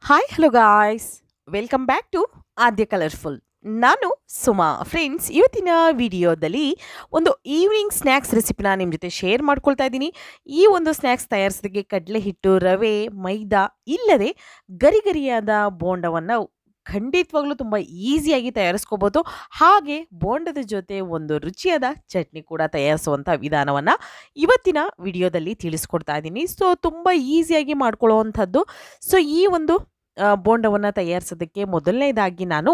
Hi hello guys, welcome back to Aadya colourful. ನಾನು Suma. Friends, ಇವತ್ತಿನ ವಿಡಿಯೋದಲ್ಲಿ ಒಂದು ಈವ್ನಿಂಗ್ ಸ್ನ್ಯಾಕ್ಸ್ ರೆಸಿಪಿನ ನಿಮ್ಮ ಜೊತೆ ಶೇರ್ ಮಾಡ್ಕೊಳ್ತಾ ಇದ್ದೀನಿ. ಈ ಒಂದು ಸ್ನ್ಯಾಕ್ಸ್ ತಯಾರಿಸೋದಕ್ಕೆ ಕಡಲೆ ಹಿಟ್ಟು, ರವೆ, ಮೈದಾ ಇಲ್ಲದೆ ಗರಿಗರಿಯಾದ ಬೋಂಡವನ್ನು ಖಂಡಿತವಾಗ್ಲೂ ತುಂಬ ಈಸಿಯಾಗಿ ತಯಾರಿಸ್ಕೋಬೋದು. ಹಾಗೆ ಬೋಂಡದ ಜೊತೆ ಒಂದು ರುಚಿಯಾದ ಚಟ್ನಿ ಕೂಡ ತಯಾರಿಸುವಂಥ ವಿಧಾನವನ್ನು ಇವತ್ತಿನ ವಿಡಿಯೋದಲ್ಲಿ ತಿಳಿಸ್ಕೊಡ್ತಾ ಇದ್ದೀನಿ. ಸೊ ತುಂಬ ಈಸಿಯಾಗಿ ಮಾಡ್ಕೊಳ್ಳೋವಂಥದ್ದು. ಸೊ ಈ ಒಂದು ಬೋಂಡವನ್ನು ತಯಾರಿಸೋದಕ್ಕೆ ಮೊದಲನೇದಾಗಿ ನಾನು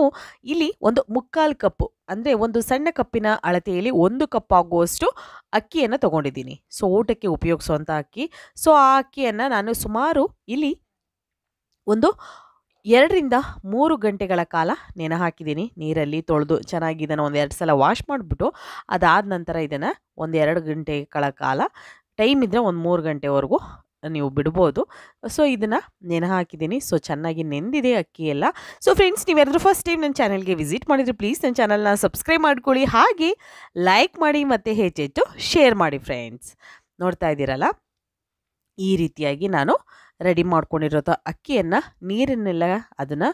ಇಲ್ಲಿ ಒಂದು ಮುಕ್ಕಾಲು ಕಪ್ಪು ಅಂದರೆ ಒಂದು ಸಣ್ಣ ಕಪ್ಪಿನ ಅಳತೆಯಲ್ಲಿ 1 ಕಪ್ ಆಗುವಷ್ಟು ಅಕ್ಕಿಯನ್ನು ತಗೊಂಡಿದ್ದೀನಿ. ಸೊ ಊಟಕ್ಕೆ ಉಪಯೋಗಿಸುವಂಥ ಅಕ್ಕಿ. ಸೊ ಆ ಅಕ್ಕಿಯನ್ನು ನಾನು ಸುಮಾರು ಇಲ್ಲಿ ಒಂದು 2 ರಿಂದ 3 ಗಂಟೆಗಳ ಕಾಲ ನೆನೆ ಹಾಕಿದ್ದೀನಿ. ನೀರಲ್ಲಿ ತೊಳೆದು ಚೆನ್ನಾಗಿ ಇದನ್ನು ಒಂದು 2 ಸಲ ವಾಶ್ ಮಾಡಿಬಿಟ್ಟು ಅದಾದ ನಂತರ ಇದನ್ನು ಒಂದು 2 ಗಂಟೆಗಳ ಕಾಲ, ಟೈಮ್ ಇದ್ದರೆ ಒಂದು 3 ಗಂಟೆವರೆಗೂ ನೀವು ಬಿಡ್ಬೋದು. ಸೊ ಇದನ್ನು ನೆನೆ ಹಾಕಿದ್ದೀನಿ. ಸೊ ಚೆನ್ನಾಗಿ ನೆಂದಿದೆ ಅಕ್ಕಿ ಎಲ್ಲ. ಸೊ ಫ್ರೆಂಡ್ಸ್, ನೀವ್ಯಾರಾದ್ರೂ ಫಸ್ಟ್ ಟೈಮ್ ನನ್ನ ಚಾನಲ್ಗೆ ವಿಸಿಟ್ ಮಾಡಿದರೆ ಪ್ಲೀಸ್ ನನ್ನ ಚಾನಲ್ನ ಸಬ್ಸ್ಕ್ರೈಬ್ ಮಾಡ್ಕೊಳ್ಳಿ, ಹಾಗೆ ಲೈಕ್ ಮಾಡಿ ಮತ್ತು ಹೆಚ್ಚೆಚ್ಚು ಶೇರ್ ಮಾಡಿ. ಫ್ರೆಂಡ್ಸ್, ನೋಡ್ತಾ ಇದ್ದೀರಲ್ಲ, ಈ ರೀತಿಯಾಗಿ ನಾನು ರೆಡಿ ಮಾಡ್ಕೊಂಡಿರೋ ಅಕ್ಕಿಯನ್ನು ನೀರನ್ನೆಲ್ಲ ಅದನ್ನು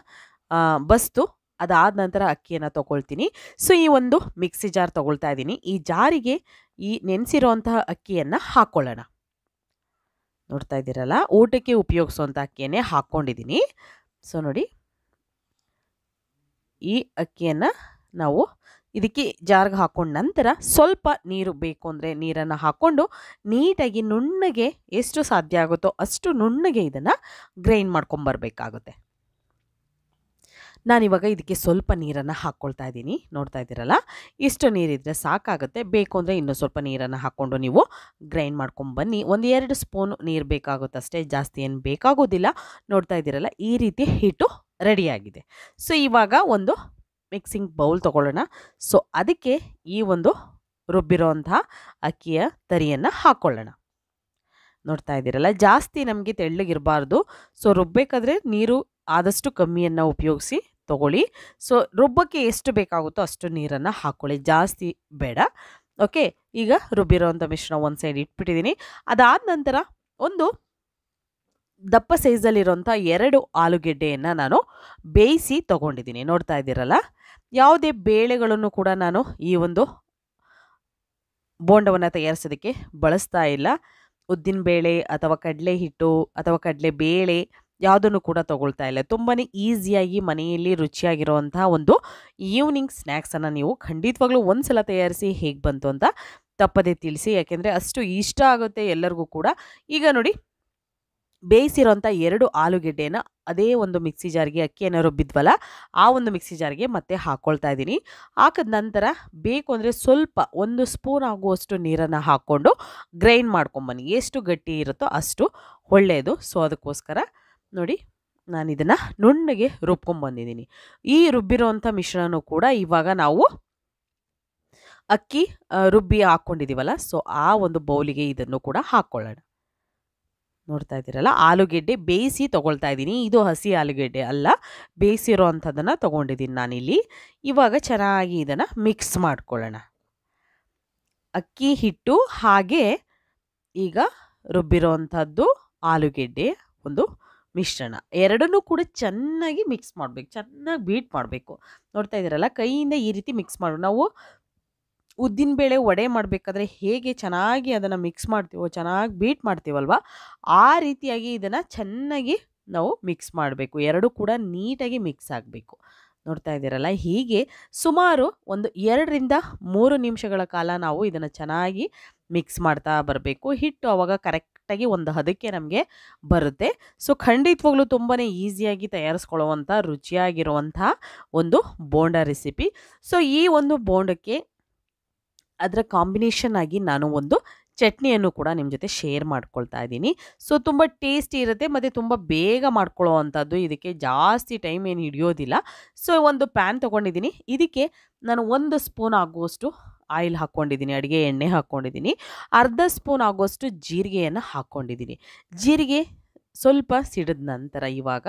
ಬಸ್ತು ಅದಾದ ನಂತರ ಅಕ್ಕಿಯನ್ನು ತೊಗೊಳ್ತೀನಿ. ಸೊ ಈ ಒಂದು ಮಿಕ್ಸಿ ಜಾರ್ ತೊಗೊಳ್ತಾ ಇದ್ದೀನಿ. ಈ ಜಾರಿಗೆ ಈ ನೆನೆಸಿರೋಂತಹ ಅಕ್ಕಿಯನ್ನು ಹಾಕ್ಕೊಳ್ಳೋಣ. ನೋಡ್ತಾ ಇದ್ದೀರಲ್ಲ, ಊಟಕ್ಕೆ ಉಪಯೋಗಿಸುವಂಥ ಅಕ್ಕಿಯನ್ನೇ ಹಾಕ್ಕೊಂಡಿದ್ದೀನಿ. ಸೊ ನೋಡಿ, ಈ ಅಕ್ಕಿಯನ್ನು ನಾವು ಇದಕ್ಕೆ ಜಾರ್ಗೆ ಹಾಕ್ಕೊಂಡ ನಂತರ ಸ್ವಲ್ಪ ನೀರು ಬೇಕು ಅಂದರೆ ನೀರನ್ನು ಹಾಕ್ಕೊಂಡು ನೀಟಾಗಿ ನುಣ್ಣಗೆ ಎಷ್ಟು ಸಾಧ್ಯ ಆಗುತ್ತೋ ಅಷ್ಟು ನುಣ್ಣಗೆ ಇದನ್ನು ಗ್ರೈಂಡ್ ಮಾಡ್ಕೊಂಬರ್ಬೇಕಾಗುತ್ತೆ. ನಾನಿವಾಗ ಇದಕ್ಕೆ ಸ್ವಲ್ಪ ನೀರನ್ನು ಹಾಕ್ಕೊಳ್ತಾ ಇದ್ದೀನಿ. ನೋಡ್ತಾ ಇದ್ದೀರಲ್ಲ, ಇಷ್ಟು ನೀರಿದ್ರೆ ಸಾಕಾಗುತ್ತೆ. ಬೇಕು ಅಂದರೆ ಇನ್ನೂ ಸ್ವಲ್ಪ ನೀರನ್ನು ಹಾಕ್ಕೊಂಡು ನೀವು ಗ್ರೈಂಡ್ ಮಾಡ್ಕೊಂಬನ್ನಿ. 1-2 ಸ್ಪೂನ್ ನೀರು ಬೇಕಾಗುತ್ತೆ ಅಷ್ಟೇ, ಜಾಸ್ತಿ ಏನು ಬೇಕಾಗೋದಿಲ್ಲ. ನೋಡ್ತಾ ಇದ್ದೀರಲ್ಲ, ಈ ರೀತಿ ಹಿಟ್ಟು ರೆಡಿಯಾಗಿದೆ. ಸೊ ಇವಾಗ ಒಂದು ಮಿಕ್ಸಿಂಗ್ ಬೌಲ್ ತೊಗೊಳ್ಳೋಣ. ಸೊ ಅದಕ್ಕೆ ಈ ಒಂದು ರುಬ್ಬಿರೋಂತಹ ಅಕ್ಕಿಯ ತರಿಯನ್ನು ಹಾಕ್ಕೊಳ್ಳೋಣ. ನೋಡ್ತಾ ಇದ್ದೀರಲ್ಲ, ಜಾಸ್ತಿ ನಮಗೆ ತೆಳ್ಳಗಿರಬಾರ್ದು. ಸೊ ರುಬ್ಬೇಕಾದ್ರೆ ನೀರು ಆದಷ್ಟು ಕಮ್ಮಿಯನ್ನು ಉಪಯೋಗಿಸಿ ತಗೊಳ್ಳಿ. ಸೊ ರುಬ್ಬಕ್ಕೆ ಎಷ್ಟು ಬೇಕಾಗುತ್ತೋ ಅಷ್ಟು ನೀರನ್ನು ಹಾಕ್ಕೊಳ್ಳಿ, ಜಾಸ್ತಿ ಬೇಡ. ಓಕೆ, ಈಗ ರುಬ್ಬಿರೋವಂಥ ಮಿಶ್ರಣ ಒಂದು ಸೈಡ್ ಇಟ್ಬಿಟ್ಟಿದ್ದೀನಿ. ಅದಾದ ನಂತರ ಒಂದು ದಪ್ಪ ಸೈಜಲ್ಲಿರೋಂಥ 2 ಆಲೂಗೆಡ್ಡೆಯನ್ನು ನಾನು ಬೇಯಿಸಿ ತೊಗೊಂಡಿದ್ದೀನಿ. ನೋಡ್ತಾ ಇದ್ದೀರಲ್ಲ, ಯಾವುದೇ ಬೇಳೆಗಳನ್ನು ಕೂಡ ನಾನು ಈ ಒಂದು ಬೋಂಡವನ್ನು ತಯಾರಿಸೋದಕ್ಕೆ ಬಳಸ್ತಾ ಇಲ್ಲ. ಉದ್ದಿನ ಬೇಳೆ ಅಥವಾ ಕಡಲೆ ಹಿಟ್ಟು ಅಥವಾ ಕಡಲೆ ಬೇಳೆ ಯಾವುದನ್ನು ಕೂಡ ತಗೊಳ್ತಾ ಇಲ್ಲ. ತುಂಬಾ ಈಸಿಯಾಗಿ ಮನೆಯಲ್ಲಿ ರುಚಿಯಾಗಿರುವಂತಹ ಒಂದು ಈವ್ನಿಂಗ್ ಸ್ನ್ಯಾಕ್ಸನ್ನು ನೀವು ಖಂಡಿತವಾಗ್ಲೂ ಒಂದು ಸಲ ತಯಾರಿಸಿ ಹೇಗೆ ಬಂತು ಅಂತ ತಪ್ಪದೇ ತಿಳಿಸಿ, ಯಾಕೆಂದರೆ ಅಷ್ಟು ಇಷ್ಟ ಆಗುತ್ತೆ ಎಲ್ಲರಿಗೂ ಕೂಡ. ಈಗ ನೋಡಿ, ಬೇಯಿಸಿರೋಂಥ 2 ಆಲೂಗೆಡ್ಡೆನ ಅದೇ ಒಂದು ಮಿಕ್ಸಿ ಜಾರ್ಗೆ ಅಕ್ಕಿಯನ್ನು ರುಬ್ಬಿದ್ವಲ್ಲ ಆ ಒಂದು ಮಿಕ್ಸಿ ಜಾರ್ಗೆ ಮತ್ತೆ ಹಾಕ್ಕೊಳ್ತಾ ಇದ್ದೀನಿ. ಹಾಕಿದ ನಂತರ ಬೇಕು ಅಂದರೆ ಸ್ವಲ್ಪ 1 ಸ್ಪೂನ್ ಆಗುವಷ್ಟು ನೀರನ್ನು ಹಾಕ್ಕೊಂಡು ಗ್ರೈಂಡ್ ಮಾಡ್ಕೊಂಬನ್ನಿ. ಎಷ್ಟು ಗಟ್ಟಿ ಇರುತ್ತೋ ಅಷ್ಟು ಒಳ್ಳೆಯದು. ಸೊ ಅದಕ್ಕೋಸ್ಕರ ನೋಡಿ, ನಾನು ಇದನ್ನು ನುಣ್ಣಗೆ ರುಬ್ಕೊಂಬಂದಿದ್ದೀನಿ. ಈ ರುಬ್ಬಿರೋವಂಥ ಮಿಶ್ರಣ ಕೂಡ ಇವಾಗ ನಾವು ಅಕ್ಕಿ ರುಬ್ಬಿ ಹಾಕ್ಕೊಂಡಿದ್ದೀವಲ್ಲ, ಸೊ ಆ ಒಂದು ಬೌಲಿಗೆ ಇದನ್ನು ಕೂಡ ಹಾಕ್ಕೊಳ್ಳೋಣ. ನೋಡ್ತಾ ಇದ್ದೀರಲ್ಲ, ಆಲೂಗೆಡ್ಡೆ ಬೇಯಿಸಿ ತೊಗೊಳ್ತಾ ಇದ್ದೀನಿ. ಇದು ಹಸಿ ಆಲೂಗೆಡ್ಡೆ ಅಲ್ಲ, ಬೇಯಿಸಿರೋ ಅಂಥದ್ದನ್ನು ತೊಗೊಂಡಿದ್ದೀನಿ ನಾನಿಲ್ಲಿ. ಇವಾಗ ಚೆನ್ನಾಗಿ ಇದನ್ನು ಮಿಕ್ಸ್ ಮಾಡ್ಕೊಳ್ಳೋಣ. ಅಕ್ಕಿ ಹಿಟ್ಟು ಹಾಗೆ ಈಗ ರುಬ್ಬಿರೋ ಅಂಥದ್ದು ಆಲೂಗೆಡ್ಡೆ ಒಂದು ಮಿಶ್ರಣ ಎರಡನ್ನೂ ಕೂಡ ಚೆನ್ನಾಗಿ ಮಿಕ್ಸ್ ಮಾಡಬೇಕು, ಚೆನ್ನಾಗಿ ಬೀಟ್ ಮಾಡಬೇಕು. ನೋಡ್ತಾ ಇದ್ದೀರಲ್ಲ, ಕೈಯಿಂದ ಈ ರೀತಿ ಮಿಕ್ಸ್ ಮಾಡು. ನಾವು ಉದ್ದಿನಬೇಳೆ ವಡೆ ಮಾಡಬೇಕಾದ್ರೆ ಹೇಗೆ ಚೆನ್ನಾಗಿ ಅದನ್ನು ಮಿಕ್ಸ್ ಮಾಡ್ತೀವೋ, ಚೆನ್ನಾಗಿ ಬೀಟ್ ಮಾಡ್ತೀವಲ್ವ, ಆ ರೀತಿಯಾಗಿ ಇದನ್ನು ಚೆನ್ನಾಗಿ ನಾವು ಮಿಕ್ಸ್ ಮಾಡಬೇಕು. ಎರಡೂ ಕೂಡ ನೀಟಾಗಿ ಮಿಕ್ಸ್ ಆಗಬೇಕು. ನೋಡ್ತಾ ಇದ್ದೀರಲ್ಲ, ಹೀಗೆ ಸುಮಾರು ಒಂದು 2-3 ನಿಮಿಷಗಳ ಕಾಲ ನಾವು ಇದನ್ನು ಚೆನ್ನಾಗಿ ಮಿಕ್ಸ್ ಮಾಡ್ತಾ ಬರಬೇಕು. ಹಿಟ್ಟು ಆವಾಗ ಕರೆಕ್ಟಾಗಿ ಒಂದು ಹದಕ್ಕೆ ನಮಗೆ ಬರುತ್ತೆ. ಸೊ ಖಂಡಿತವಾಗ್ಲೂ ತುಂಬಾ ಈಸಿಯಾಗಿ ತಯಾರಿಸ್ಕೊಳ್ಳುವಂಥ ರುಚಿಯಾಗಿರುವಂಥ ಒಂದು ಬೋಂಡ ರೆಸಿಪಿ. ಸೊ ಈ ಒಂದು ಬೋಂಡಕ್ಕೆ ಅದರ ಕಾಂಬಿನೇಷನ್ ಆಗಿ ನಾನು ಒಂದು ಚಟ್ನಿಯನ್ನು ಕೂಡ ನಿಮ್ಮ ಜೊತೆ ಶೇರ್ ಮಾಡ್ಕೊಳ್ತಾ ಇದ್ದೀನಿ. ಸೊ ತುಂಬ ಟೇಸ್ಟಿ ಇರುತ್ತೆ ಮತ್ತು ತುಂಬ ಬೇಗ ಮಾಡ್ಕೊಳ್ಳೋ ಅಂಥದ್ದು. ಇದಕ್ಕೆ ಜಾಸ್ತಿ ಟೈಮ್ ಏನು ಹಿಡಿಯೋದಿಲ್ಲ. ಸೊ ಒಂದು ಪ್ಯಾನ್ ತೊಗೊಂಡಿದ್ದೀನಿ. ಇದಕ್ಕೆ ನಾನು 1 ಸ್ಪೂನ್ ಆಗುವಷ್ಟು ಆಯಿಲ್ ಹಾಕ್ಕೊಂಡಿದ್ದೀನಿ, ಅಡುಗೆ ಎಣ್ಣೆ ಹಾಕ್ಕೊಂಡಿದ್ದೀನಿ. ಅರ್ಧ ಸ್ಪೂನ್ ಆಗುವಷ್ಟು ಜೀರಿಗೆಯನ್ನು ಹಾಕ್ಕೊಂಡಿದ್ದೀನಿ. ಜೀರಿಗೆ ಸ್ವಲ್ಪ ಸಿಡಿದ ನಂತರ ಇವಾಗ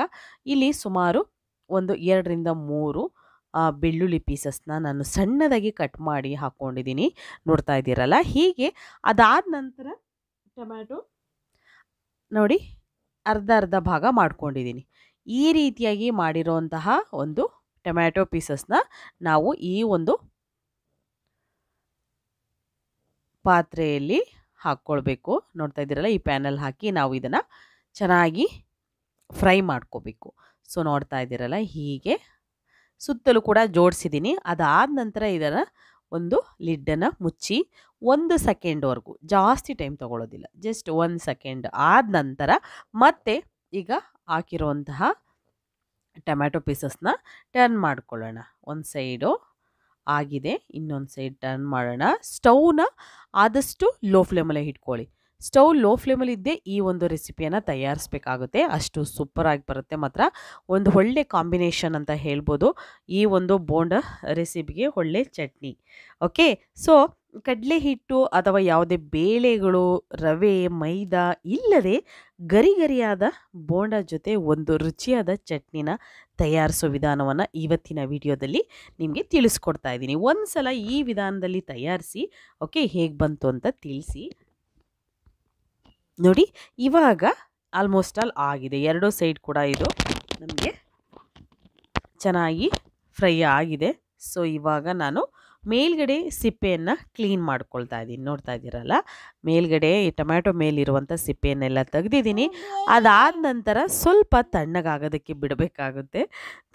ಇಲ್ಲಿ ಸುಮಾರು ಒಂದು 2-3 ಬೆಳ್ಳುಳ್ಳಿ ಪೀಸಸ್ನ ನಾನು ಸಣ್ಣದಾಗಿ ಕಟ್ ಮಾಡಿ ಹಾಕ್ಕೊಂಡಿದ್ದೀನಿ. ನೋಡ್ತಾ ಇದ್ದೀರಲ್ಲ, ಹೀಗೆ ಅದಾದ ನಂತರ ಟೊಮ್ಯಾಟೊ ನೋಡಿ ಅರ್ಧ ಭಾಗ ಮಾಡ್ಕೊಂಡಿದ್ದೀನಿ. ಈ ರೀತಿಯಾಗಿ ಮಾಡಿರುವಂತಹ ಒಂದು ಟೊಮ್ಯಾಟೊ ಪೀಸಸ್ನ ನಾವು ಈ ಒಂದು ಪಾತ್ರೆಯಲ್ಲಿ ಹಾಕ್ಕೊಳ್ಬೇಕು. ನೋಡ್ತಾ ಇದ್ದೀರಲ್ಲ, ಈ ಪ್ಯಾನಲ್ಲಿ ಹಾಕಿ ನಾವು ಇದನ್ನು ಚೆನ್ನಾಗಿ ಫ್ರೈ ಮಾಡ್ಕೋಬೇಕು. ಸೊ ನೋಡ್ತಾ ಇದ್ದೀರಲ್ಲ, ಹೀಗೆ ಸುತ್ತಲೂ ಕೂಡ ಜೋಡಿಸಿದ್ದೀನಿ. ಅದಾದ ನಂತರ ಇದನ್ನು ಒಂದು ಲಿಡ್ಡನ್ನು ಮುಚ್ಚಿ 1 ಸೆಕೆಂಡ್ವರೆಗೂ, ಜಾಸ್ತಿ ಟೈಮ್ ತೊಗೊಳ್ಳೋದಿಲ್ಲ, ಜಸ್ಟ್ 1 ಸೆಕೆಂಡ್ ಆದ ನಂತರ ಮತ್ತೆ ಈಗ ಹಾಕಿರುವಂತಹ ಟೊಮ್ಯಾಟೊ ಪೀಸಸ್ನ ಟರ್ನ್ ಮಾಡ್ಕೊಳ್ಳೋಣ. ಒಂದು ಸೈಡು ಆಗಿದೆ, ಇನ್ನೊಂದು ಸೈಡ್ ಟರ್ನ್ ಮಾಡೋಣ. ಸ್ಟವ್ನ ಆದಷ್ಟು ಲೋ ಫ್ಲೇಮಲ್ಲೇ ಇಟ್ಕೊಳ್ಳಿ. ಸ್ಟವ್ ಲೋ ಫ್ಲೇಮಲ್ಲಿದ್ದೇ ಈ ಒಂದು ರೆಸಿಪಿಯನ್ನು ತಯಾರಿಸಬೇಕಾಗುತ್ತೆ. ಅಷ್ಟು ಸೂಪರಾಗಿ ಬರುತ್ತೆ ಮಾತ್ರ. ಒಂದು ಒಳ್ಳೆ ಕಾಂಬಿನೇಷನ್ ಅಂತ ಹೇಳ್ಬೋದು ಈ ಒಂದು ಬೋಂಡ ರೆಸಿಪಿಗೆ. ಒಳ್ಳೆ ಚಟ್ನಿ. ಓಕೆ, ಸೊ ಕಡಲೆ ಹಿಟ್ಟು ಅಥವಾ ಯಾವುದೇ ಬೇಳೆಗಳು, ರವೆ, ಮೈದಾ ಇಲ್ಲದೆ ಗರಿಗರಿಯಾದ ಬೋಂಡ ಜೊತೆ ಒಂದು ರುಚಿಯಾದ ಚಟ್ನಿನ ತಯಾರಿಸೋ ವಿಧಾನವನ್ನು ಇವತ್ತಿನ ವಿಡಿಯೋದಲ್ಲಿ ನಿಮಗೆ ತಿಳಿಸ್ಕೊಡ್ತಾ ಇದ್ದೀನಿ. ಒಂದು ಸಲ ಈ ವಿಧಾನದಲ್ಲಿ ತಯಾರಿಸಿ, ಓಕೆ, ಹೇಗೆ ಬಂತು ಅಂತ ತಿಳಿಸಿ. ನೋಡಿ, ಇವಾಗ ಆಲ್ಮೋಸ್ಟ್ ಆಲ್ ಆಗಿದೆ. ಎರಡೂ ಸೈಡ್ ಕೂಡ ಇದು ನಮಗೆ ಚೆನ್ನಾಗಿ ಫ್ರೈ ಆಗಿದೆ. ಸೊ ಇವಾಗ ನಾನು ಮೇಲ್ಗಡೆ ಸಿಪ್ಪೆಯನ್ನು ಕ್ಲೀನ್ ಮಾಡ್ಕೊಳ್ತಾ ಇದ್ದೀನಿ. ನೋಡ್ತಾ ಇದ್ದೀರಲ್ಲ, ಮೇಲ್ಗಡೆ ಈ ಟೊಮ್ಯಾಟೊ ಮೇಲಿರುವಂಥ ಸಿಪ್ಪೆಯನ್ನೆಲ್ಲ ತೆಗೆದಿದ್ದೀನಿ. ಅದಾದ ನಂತರ ಸ್ವಲ್ಪ ತಣ್ಣಗಾಗೋದಕ್ಕೆ ಬಿಡಬೇಕಾಗುತ್ತೆ.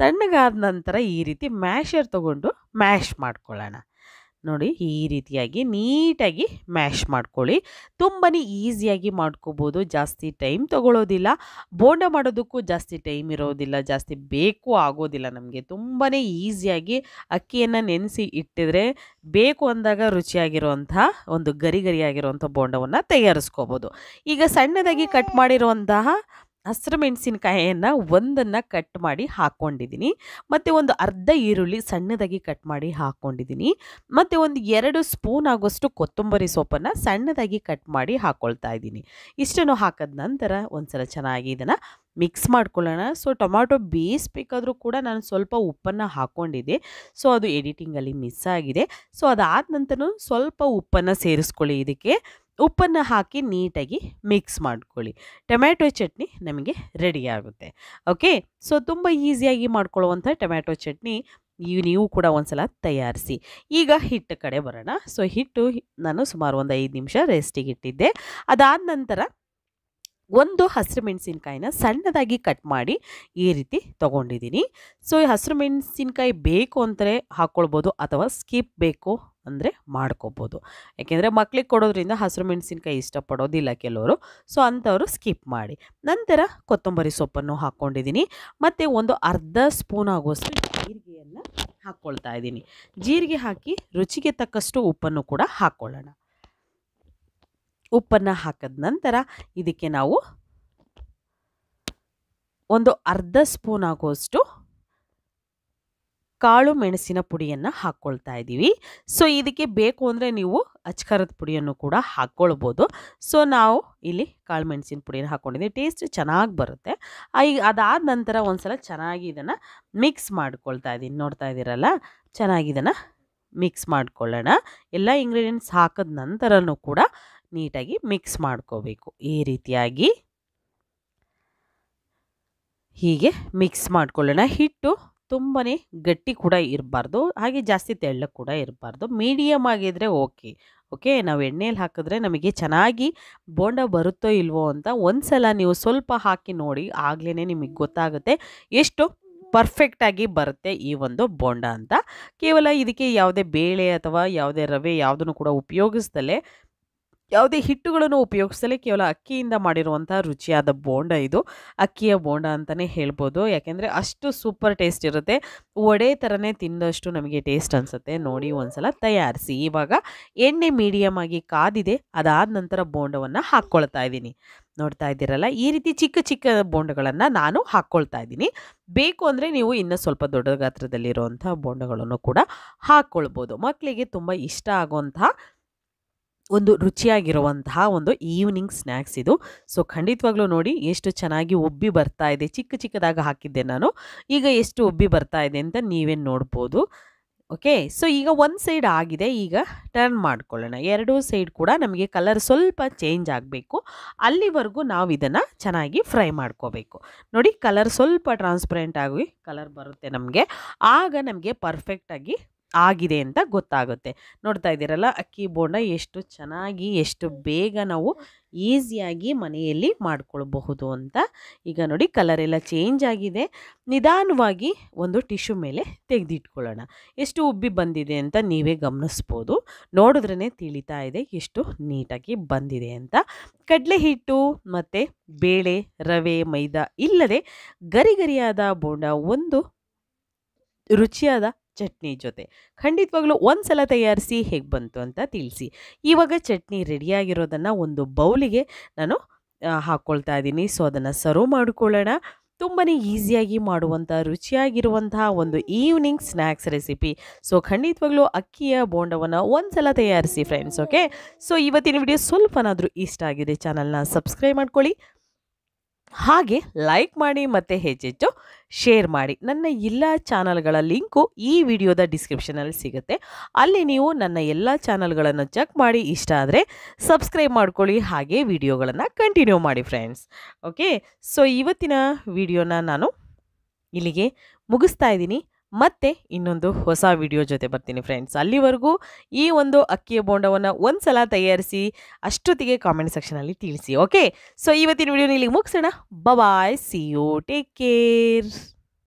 ತಣ್ಣಗಾದ ನಂತರ ಈ ರೀತಿ ಮ್ಯಾಶರ್ ತೊಗೊಂಡು ಮ್ಯಾಶ್ ಮಾಡ್ಕೊಳ್ಳೋಣ. ನೋಡಿ, ಈ ರೀತಿಯಾಗಿ ನೀಟಾಗಿ ಮ್ಯಾಶ್ ಮಾಡ್ಕೊಳ್ಳಿ. ತುಂಬಾ ಈಸಿಯಾಗಿ ಮಾಡ್ಕೋಬೋದು, ಜಾಸ್ತಿ ಟೈಮ್ ತೊಗೊಳ್ಳೋದಿಲ್ಲ. ಬೋಂಡ ಮಾಡೋದಕ್ಕೂ ಜಾಸ್ತಿ ಟೈಮ್ ಇರೋದಿಲ್ಲ, ಜಾಸ್ತಿ ಬೇಕು ಆಗೋದಿಲ್ಲ ನಮಗೆ. ತುಂಬಾ ಈಸಿಯಾಗಿ ಅಕ್ಕಿಯನ್ನು ನೆನೆಸಿ ಇಟ್ಟಿದ್ರೆ ಬೇಕು ಅಂದಾಗ ರುಚಿಯಾಗಿರುವಂಥ ಒಂದು ಗರಿಗರಿಯಾಗಿರುವಂಥ ಬೋಂಡವನ್ನು ತಯಾರಿಸ್ಕೋಬೋದು. ಈಗ ಸಣ್ಣದಾಗಿ ಕಟ್ ಮಾಡಿರುವಂತಹ ಹಸಿರು ಮೆಣಸಿನಕಾಯಿಯನ್ನು ಒಂದನ್ನು ಕಟ್ ಮಾಡಿ ಹಾಕ್ಕೊಂಡಿದ್ದೀನಿ. ಮತ್ತು ಒಂದು ಅರ್ಧ ಈರುಳ್ಳಿ ಸಣ್ಣದಾಗಿ ಕಟ್ ಮಾಡಿ ಹಾಕ್ಕೊಂಡಿದ್ದೀನಿ. ಮತ್ತು ಒಂದು 2 ಸ್ಪೂನ್ ಆಗೋಷ್ಟು ಕೊತ್ತಂಬರಿ ಸೊಪ್ಪನ್ನು ಸಣ್ಣದಾಗಿ ಕಟ್ ಮಾಡಿ ಹಾಕ್ಕೊಳ್ತಾ ಇದ್ದೀನಿ. ಇಷ್ಟನ್ನು ಹಾಕಿದ ನಂತರ ಒಂದು ಸಲ ಚೆನ್ನಾಗಿ ಇದನ್ನು ಮಿಕ್ಸ್ ಮಾಡ್ಕೊಳ್ಳೋಣ. ಸೊ ಟೊಮ್ಯಾಟೊ ಬೇಯಿಸ್ಬೇಕಾದ್ರೂ ಕೂಡ ನಾನು ಸ್ವಲ್ಪ ಉಪ್ಪನ್ನು ಹಾಕ್ಕೊಂಡಿದ್ದೆ. ಸೊ ಅದು ಎಡಿಟಿಂಗಲ್ಲಿ ಮಿಸ್ ಆಗಿದೆ. ಸೊ ಅದಾದ ನಂತರ ಸ್ವಲ್ಪ ಉಪ್ಪನ್ನು ಸೇರಿಸ್ಕೊಳ್ಳಿ. ಇದಕ್ಕೆ ಉಪ್ಪನ್ನು ಹಾಕಿ ನೀಟಾಗಿ ಮಿಕ್ಸ್ ಮಾಡ್ಕೊಳ್ಳಿ. ಟೊಮ್ಯಾಟೊ ಚಟ್ನಿ ನಮಗೆ ರೆಡಿ ಆಗುತ್ತೆ. ಓಕೆ, ಸೊ ತುಂಬ ಈಸಿಯಾಗಿ ಮಾಡ್ಕೊಳ್ಳುವಂಥ ಟೊಮ್ಯಾಟೊ ಚಟ್ನಿ ನೀವು ಕೂಡ ಒಂದ್ಸಲ ತಯಾರಿಸಿ. ಈಗ ಹಿಟ್ಟು ಕಡೆ ಬರೋಣ. ಸೊ ಹಿಟ್ಟು ನಾನು ಸುಮಾರು ಒಂದು 5 ನಿಮಿಷ ರೆಸ್ಟಿಗೆ ಇಟ್ಟಿದ್ದೆ. ಅದಾದ ನಂತರ ಒಂದು ಹಸಿರು ಮೆಣಸಿನ್ಕಾಯಿನ ಸಣ್ಣದಾಗಿ ಕಟ್ ಮಾಡಿ ಈ ರೀತಿ ತೊಗೊಂಡಿದ್ದೀನಿ. ಸೊ ಈ ಹಸಿರು ಮೆಣಸಿನ್ಕಾಯಿ ಬೇಕು ಅಂದರೆ ಹಾಕ್ಕೊಳ್ಬೋದು, ಅಥವಾ ಸ್ಕಿಪ್ ಬೇಕು ಅಂದರೆ ಮಾಡ್ಕೋಬೋದು. ಯಾಕೆಂದರೆ ಮಕ್ಳಿಗೆ ಕೊಡೋದ್ರಿಂದ ಹಸಿರು ಮೆಣಸಿನ್ಕಾಯಿ ಇಷ್ಟಪಡೋದಿಲ್ಲ ಕೆಲವರು. ಸೊ ಅಂಥವರು ಸ್ಕಿಪ್ ಮಾಡಿ. ನಂತರ ಕೊತ್ತಂಬರಿ ಸೊಪ್ಪನ್ನು ಹಾಕ್ಕೊಂಡಿದ್ದೀನಿ. ಮತ್ತು ಒಂದು ಅರ್ಧ ಸ್ಪೂನ್ ಆಗುವಷ್ಟು ಜೀರಿಗೆಯನ್ನು ಹಾಕ್ಕೊಳ್ತಾ ಇದ್ದೀನಿ. ಜೀರಿಗೆ ಹಾಕಿ ರುಚಿಗೆ ತಕ್ಕಷ್ಟು ಉಪ್ಪನ್ನು ಕೂಡ ಹಾಕ್ಕೊಳ್ಳೋಣ. ಉಪ್ಪನ್ನು ಹಾಕಿದ ನಂತರ ಇದಕ್ಕೆ ನಾವು ಒಂದು ಅರ್ಧ ಸ್ಪೂನ್ ಆಗುವಷ್ಟು ಕಾಳು ಮೆಣಸಿನ ಪುಡಿಯನ್ನು ಹಾಕ್ಕೊಳ್ತಾ ಇದ್ದೀವಿ. ಸೊ ಇದಕ್ಕೆ ಬೇಕು ಅಂದರೆ ನೀವು ಅಚ್ಕಾರದ ಪುಡಿಯನ್ನು ಕೂಡ ಹಾಕ್ಕೊಳ್ಬೋದು. ಸೊ ನಾವು ಇಲ್ಲಿ ಕಾಳು ಮೆಣಸಿನ ಪುಡಿಯನ್ನು ಹಾಕ್ಕೊಂಡಿದ್ದೀವಿ. ಟೇಸ್ಟ್ ಚೆನ್ನಾಗಿ ಬರುತ್ತೆ. ಅದಾದ ನಂತರ ಒಂದು ಸಲ ಚೆನ್ನಾಗಿ ಇದನ್ನು ಮಿಕ್ಸ್ ಮಾಡ್ಕೊಳ್ತಾ ಇದ್ದೀನಿ. ನೋಡ್ತಾ ಇದ್ದೀರಲ್ಲ, ಚೆನ್ನಾಗಿ ಇದನ್ನು ಮಿಕ್ಸ್ ಮಾಡ್ಕೊಳ್ಳೋಣ. ಎಲ್ಲ ಇಂಗ್ರೀಡಿಯೆಂಟ್ಸ್ ಹಾಕಿದ ನಂತರನೂ ಕೂಡ ನೀಟಾಗಿ ಮಿಕ್ಸ್ ಮಾಡ್ಕೋಬೇಕು. ಈ ರೀತಿಯಾಗಿ ಹೀಗೆ ಮಿಕ್ಸ್ ಮಾಡ್ಕೊಳ್ಳೋಣ. ಹಿಟ್ಟು ತುಂಬಾ ಗಟ್ಟಿ ಕೂಡ ಇರಬಾರ್ದು, ಹಾಗೆ ಜಾಸ್ತಿ ತೆಳ್ಳಗೆ ಕೂಡ ಇರಬಾರ್ದು. ಮೀಡಿಯಮ್ ಆಗಿದ್ದರೆ ಓಕೆ. ನಾವು ಎಣ್ಣೆಯಲ್ಲಿ ಹಾಕಿದ್ರೆ ನಮಗೆ ಚೆನ್ನಾಗಿ ಬೋಂಡ ಬರುತ್ತೋ ಇಲ್ವೋ ಅಂತ ಒಂದು ಸಲ ನೀವು ಸ್ವಲ್ಪ ಹಾಕಿ ನೋಡಿ. ಆಗಲೇ ನಿಮಗೆ ಗೊತ್ತಾಗುತ್ತೆ ಎಷ್ಟು ಪರ್ಫೆಕ್ಟಾಗಿ ಬರುತ್ತೆ ಈ ಒಂದು ಬೋಂಡ ಅಂತ. ಕೇವಲ ಇದಕ್ಕೆ ಯಾವುದೇ ಬೇಳೆ ಅಥವಾ ಯಾವುದೇ ರವೆ ಯಾವುದನ್ನು ಕೂಡ ಉಪಯೋಗಿಸ್ದಲೇ, ಯಾವುದೇ ಹಿಟ್ಟುಗಳನ್ನು ಉಪಯೋಗಿಸಲೇ ಕೇವಲ ಅಕ್ಕಿಯಿಂದ ಮಾಡಿರುವಂಥ ರುಚಿಯಾದ ಬೋಂಡ ಇದು. ಅಕ್ಕಿಯ ಬೋಂಡ ಅಂತಲೇ ಹೇಳ್ಬೋದು. ಯಾಕೆಂದರೆ ಅಷ್ಟು ಸೂಪರ್ ಟೇಸ್ಟ್ ಇರುತ್ತೆ. ವಡೆ ಥರನೇ ತಿಂದಷ್ಟು ನಮಗೆ ಟೇಸ್ಟ್ ಅನಿಸುತ್ತೆ. ನೋಡಿ, ಒಂದ್ಸಲ ತಯಾರಿಸಿ. ಇವಾಗ ಎಣ್ಣೆ ಮೀಡಿಯಮ್ ಆಗಿ ಕಾದಿದೆ. ಅದಾದ ನಂತರ ಬೋಂಡವನ್ನು ಹಾಕ್ಕೊಳ್ತಾ ಇದ್ದೀನಿ. ನೋಡ್ತಾ ಇದ್ದೀರಲ್ಲ, ಈ ರೀತಿ ಚಿಕ್ಕ ಚಿಕ್ಕ ಬೋಂಡಗಳನ್ನು ನಾನು ಹಾಕ್ಕೊಳ್ತಾ ಇದ್ದೀನಿ. ಬೇಕು ಅಂದರೆ ನೀವು ಇನ್ನೂ ಸ್ವಲ್ಪ ದೊಡ್ಡ ಗಾತ್ರದಲ್ಲಿರುವಂಥ ಬೋಂಡಗಳನ್ನು ಕೂಡ ಹಾಕ್ಕೊಳ್ಬೋದು. ಮಕ್ಕಳಿಗೆ ತುಂಬ ಇಷ್ಟ ಆಗುವಂತಹ ಒಂದು ರುಚಿಯಾಗಿರುವಂತಹ ಒಂದು ಈವ್ನಿಂಗ್ ಸ್ನ್ಯಾಕ್ಸ್ ಇದು. ಸೊ ಖಂಡಿತವಾಗ್ಲೂ ನೋಡಿ ಎಷ್ಟು ಚೆನ್ನಾಗಿ ಉಬ್ಬಿ ಬರ್ತಾ ಇದೆ. ಚಿಕ್ಕ ಚಿಕ್ಕದಾಗಿ ಹಾಕಿದ್ದೆ ನಾನು, ಈಗ ಎಷ್ಟು ಉಬ್ಬಿ ಬರ್ತಾ ಇದೆ ಅಂತ ನೀವೇ ನೋಡ್ಬೋದು. ಓಕೆ. ಸೊ ಈಗ ಒಂದು ಸೈಡ್ ಆಗಿದೆ. ಈಗ ಟರ್ನ್ ಮಾಡ್ಕೊಳ್ಳೋಣ. ಎರಡೂ ಸೈಡ್ ಕೂಡ ನಮಗೆ ಕಲರ್ ಸ್ವಲ್ಪ ಚೇಂಜ್ ಆಗಬೇಕು. ಅಲ್ಲಿವರೆಗೂ ನಾವು ಇದನ್ನು ಚೆನ್ನಾಗಿ ಫ್ರೈ ಮಾಡ್ಕೋಬೇಕು. ನೋಡಿ ಕಲರ್ ಸ್ವಲ್ಪ ಟ್ರಾನ್ಸ್ಪರೆಂಟ್ ಆಗಿ ಕಲರ್ ಬರುತ್ತೆ ನಮಗೆ. ಆಗ ನಮಗೆ ಪರ್ಫೆಕ್ಟಾಗಿ ಆಗಿದೆ ಅಂತ ಗೊತ್ತಾಗುತ್ತೆ. ನೋಡ್ತಾ ಇದ್ದೀರಲ್ಲ ಅಕ್ಕಿ ಬೋಂಡ ಎಷ್ಟು ಚೆನ್ನಾಗಿ ಎಷ್ಟು ಬೇಗ ನಾವು ಈಸಿಯಾಗಿ ಮನೆಯಲ್ಲಿ ಮಾಡ್ಕೊಳ್ಬಹುದು ಅಂತ. ಈಗ ನೋಡಿ ಕಲರ್ ಎಲ್ಲ ಚೇಂಜ್ ಆಗಿದೆ. ನಿಧಾನವಾಗಿ ಒಂದು ಟಿಶ್ಯೂ ಮೇಲೆ ತೆಗೆದಿಟ್ಕೊಳ್ಳೋಣ. ಎಷ್ಟು ಉಬ್ಬಿ ಬಂದಿದೆ ಅಂತ ನೀವೇ ಗಮನಿಸ್ಬೋದು. ನೋಡಿದ್ರೇ ತಿಳಿತಾ ಇದೆ ಎಷ್ಟು ನೀಟಾಗಿ ಬಂದಿದೆ ಅಂತ. ಕಡಲೆ ಹಿಟ್ಟು ಮತ್ತು ಬೇಳೆ ರವೆ ಮೈದಾ ಇಲ್ಲದೆ ಗರಿಗರಿಯಾದ ಬೋಂಡ ಒಂದು ರುಚಿಯಾದ ಚಟ್ನಿ ಜೊತೆ ಖಂಡಿತವಾಗ್ಲೂ ಒಂದು ಸಲ ತಯಾರಿಸಿ ಹೇಗೆ ಬಂತು ಅಂತ ತಿಳಿಸಿ. ಇವಾಗ ಚಟ್ನಿ ರೆಡಿಯಾಗಿರೋದನ್ನು ಒಂದು ಬೌಲಿಗೆ ನಾನು ಹಾಕ್ಕೊಳ್ತಾ ಇದ್ದೀನಿ. ಸೊ ಅದನ್ನು ಸರ್ವ್ ಮಾಡ್ಕೊಳ್ಳೋಣ. ತುಂಬಾ ಈಸಿಯಾಗಿ ಮಾಡುವಂಥ ರುಚಿಯಾಗಿರುವಂತಹ ಒಂದು ಈವ್ನಿಂಗ್ ಸ್ನ್ಯಾಕ್ಸ್ ರೆಸಿಪಿ. ಸೊ ಖಂಡಿತವಾಗ್ಲೂ ಅಕ್ಕಿಯ ಬೋಂಡವನ್ನು ಒಂದು ಸಲ ತಯಾರಿಸಿ ಫ್ರೆಂಡ್ಸ್. ಓಕೆ. ಸೊ ಇವತ್ತಿನ ವಿಡಿಯೋ ಸ್ವಲ್ಪನಾದರೂ ಇಷ್ಟ ಆಗಿದೆ ಚಾನಲ್ನ ಸಬ್ಸ್ಕ್ರೈಬ್ ಮಾಡ್ಕೊಳ್ಳಿ, ಹಾಗೆ ಲೈಕ್ ಮಾಡಿ ಮತ್ತು ಹೆಚ್ಚೆಚ್ಚು ಶೇರ್ ಮಾಡಿ. ನನ್ನ ಎಲ್ಲ ಚಾನಲ್ಗಳ ಲಿಂಕು ಈ ವಿಡಿಯೋದ ಡಿಸ್ಕ್ರಿಪ್ಷನಲ್ಲಿ ಸಿಗುತ್ತೆ. ಅಲ್ಲಿ ನೀವು ನನ್ನ ಎಲ್ಲ ಚಾನಲ್ಗಳನ್ನು ಚೆಕ್ ಮಾಡಿ ಇಷ್ಟ ಆದರೆ ಸಬ್ಸ್ಕ್ರೈಬ್ ಮಾಡ್ಕೊಳ್ಳಿ, ಹಾಗೆ ವಿಡಿಯೋಗಳನ್ನು ಕಂಟಿನ್ಯೂ ಮಾಡಿ ಫ್ರೆಂಡ್ಸ್. ಓಕೆ. ಸೊ ಇವತ್ತಿನ ವಿಡಿಯೋನ ನಾನು ಇಲ್ಲಿಗೆ ಮುಗಿಸ್ತಾ ಇದ್ದೀನಿ. ಮತ್ತೆ ಇನ್ನೊಂದು ಹೊಸ ವಿಡಿಯೋ ಜೊತೆ ಬರ್ತೀನಿ ಫ್ರೆಂಡ್ಸ್. ಅಲ್ಲಿವರೆಗೂ ಈ ಒಂದು ಅಕ್ಕಿಯ ಬೋಂಡವನ್ನು ಒಂದು ಸಲ ತಯಾರಿಸಿ ಅಷ್ಟೊತ್ತಿಗೆ ಕಾಮೆಂಟ್ ಸೆಕ್ಷನಲ್ಲಿ ತಿಳಿಸಿ. ಓಕೆ. ಸೊ ಇವತ್ತಿನ ವಿಡಿಯೋನ ಇಲ್ಲಿಗೆ ಮುಗಿಸೋಣ. ಬಾಯ್, ಸಿ ಯು, ಟೇಕ್ ಕೇರ್.